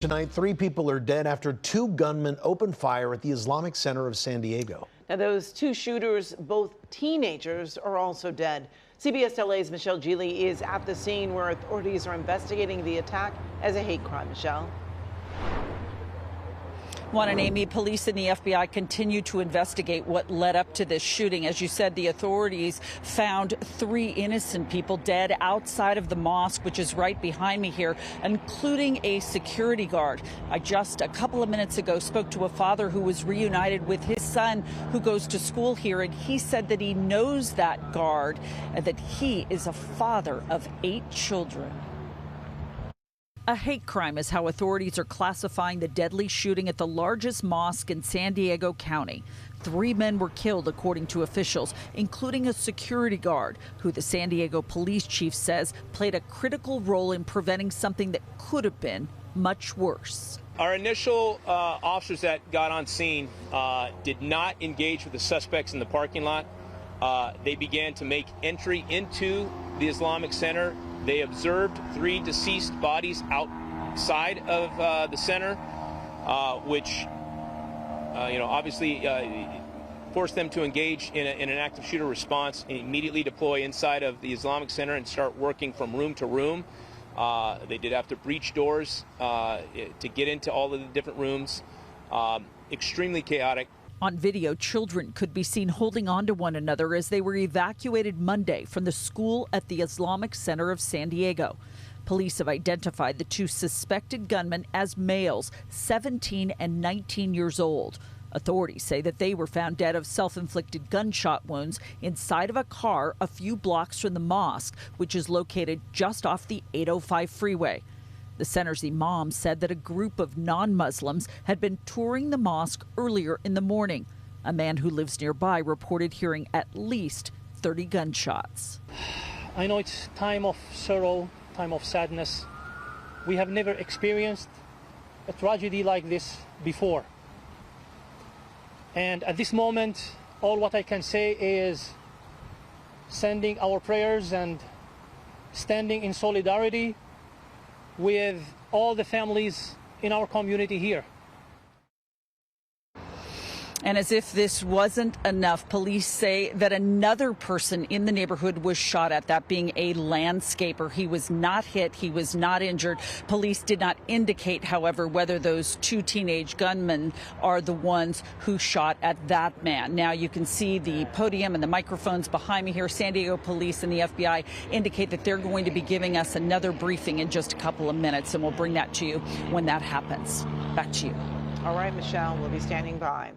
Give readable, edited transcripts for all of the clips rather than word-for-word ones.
Tonight, 3 people are dead after 2 gunmen opened fire at the Islamic Center of San Diego. Now, those 2 shooters, both teenagers, are also dead. CBS LA's Michele Gile is at the scene where authorities are investigating the attack as a hate crime. Michelle. Juan and Amy, police and the FBI continue to investigate what led up to this shooting. As you said, the authorities found 3 innocent people dead outside of the mosque, which is right behind me here, including a security guard. I just a couple of minutes ago spoke to a father who was reunited with his son who goes to school here, and he said that he knows that guard and that he is a father of 8 children. A hate crime is how authorities are classifying the deadly shooting at the largest mosque in San Diego County. 3 men were killed, according to officials, including a security guard, who the San Diego police chief says played a critical role in preventing something that could have been much worse. Our initial officers that got on scene did not engage with the suspects in the parking lot. They began to make entry into the Islamic Center. They observed 3 deceased bodies outside of the center, which, obviously forced them to engage in an active shooter response, and immediately deploy inside of the Islamic Center and start working from room to room. They did have to breach doors to get into all of the different rooms. Extremely chaotic. On video, children could be seen holding on to one another as they were evacuated Monday from the school at the Islamic Center of San Diego. Police have identified the 2 suspected gunmen as males, 17 and 19 years old. Authorities say that they were found dead of self-inflicted gunshot wounds inside of a car a few blocks from the mosque, which is located just off the 805 freeway. The center's imam said that a group of non-Muslims had been touring the mosque earlier in the morning. A man who lives nearby reported hearing at least 30 gunshots. I know it's time of sorrow, time of sadness. We have never experienced a tragedy like this before. And at this moment, all what I can say is sending our prayers and standing in solidarity with all the families in our community here. And as if this wasn't enough, police say that another person in the neighborhood was shot at, that being a landscaper. He was not hit. He was not injured. Police did not indicate, however, whether those 2 teenage gunmen are the ones who shot at that man. Now, you can see the podium and the microphones behind me here. San Diego police and the FBI indicate that they're going to be giving us another briefing in just a couple of minutes, and we'll bring that to you when that happens. Back to you. All right, Michelle, we'll be standing by.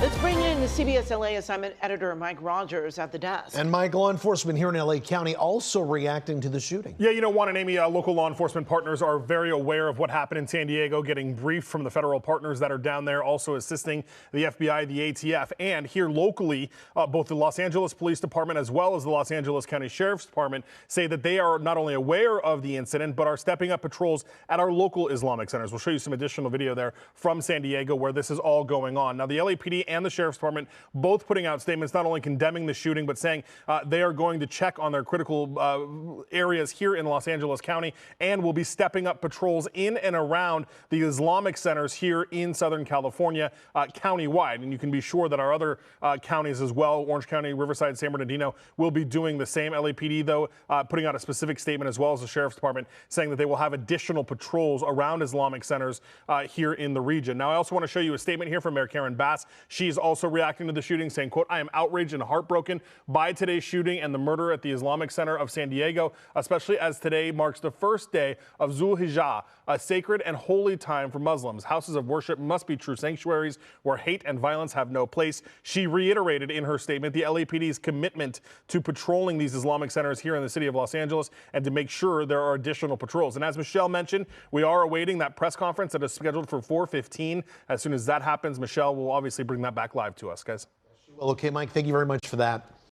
Let's bring in the CBS LA assignment editor Mike Rogers at the desk. And Mike, law enforcement here in LA County also reacting to the shooting. Yeah, Juan and Amy, local law enforcement partners are very aware of what happened in San Diego, getting briefed from the federal partners that are down there, also assisting the FBI, the ATF, and here locally, both the Los Angeles Police Department as well as the Los Angeles County Sheriff's Department say that they are not only aware of the incident, but are stepping up patrols at our local Islamic centers. We'll show you some additional video there from San Diego where this is all going on. Now, the LAPD and the Sheriff's Department both putting out statements not only condemning the shooting, but saying they are going to check on their critical areas here in Los Angeles County and will be stepping up patrols in and around the Islamic centers here in Southern California countywide. And you can be sure that our other counties as well, Orange County, Riverside, San Bernardino, will be doing the same. LAPD, though, putting out a specific statement as well as the Sheriff's Department saying that they will have additional patrols around Islamic centers here in the region. Now, I also want to show you a statement here from Mayor Karen Bass. She's also reacting to the shooting, saying, quote, "I am outraged and heartbroken by today's shooting and the murder at the Islamic Center of San Diego, especially as today marks the first day of Zul Hijjah, a sacred and holy time for Muslims. Houses of worship must be true sanctuaries where hate and violence have no place." She reiterated in her statement the LAPD's commitment to patrolling these Islamic centers here in the city of Los Angeles and to make sure there are additional patrols. And as Michelle mentioned, we are awaiting that press conference that is scheduled for 4:15. As soon as that happens, Michelle will obviously bring that back live to us, guys. Well, okay, Mike, thank you very much for that.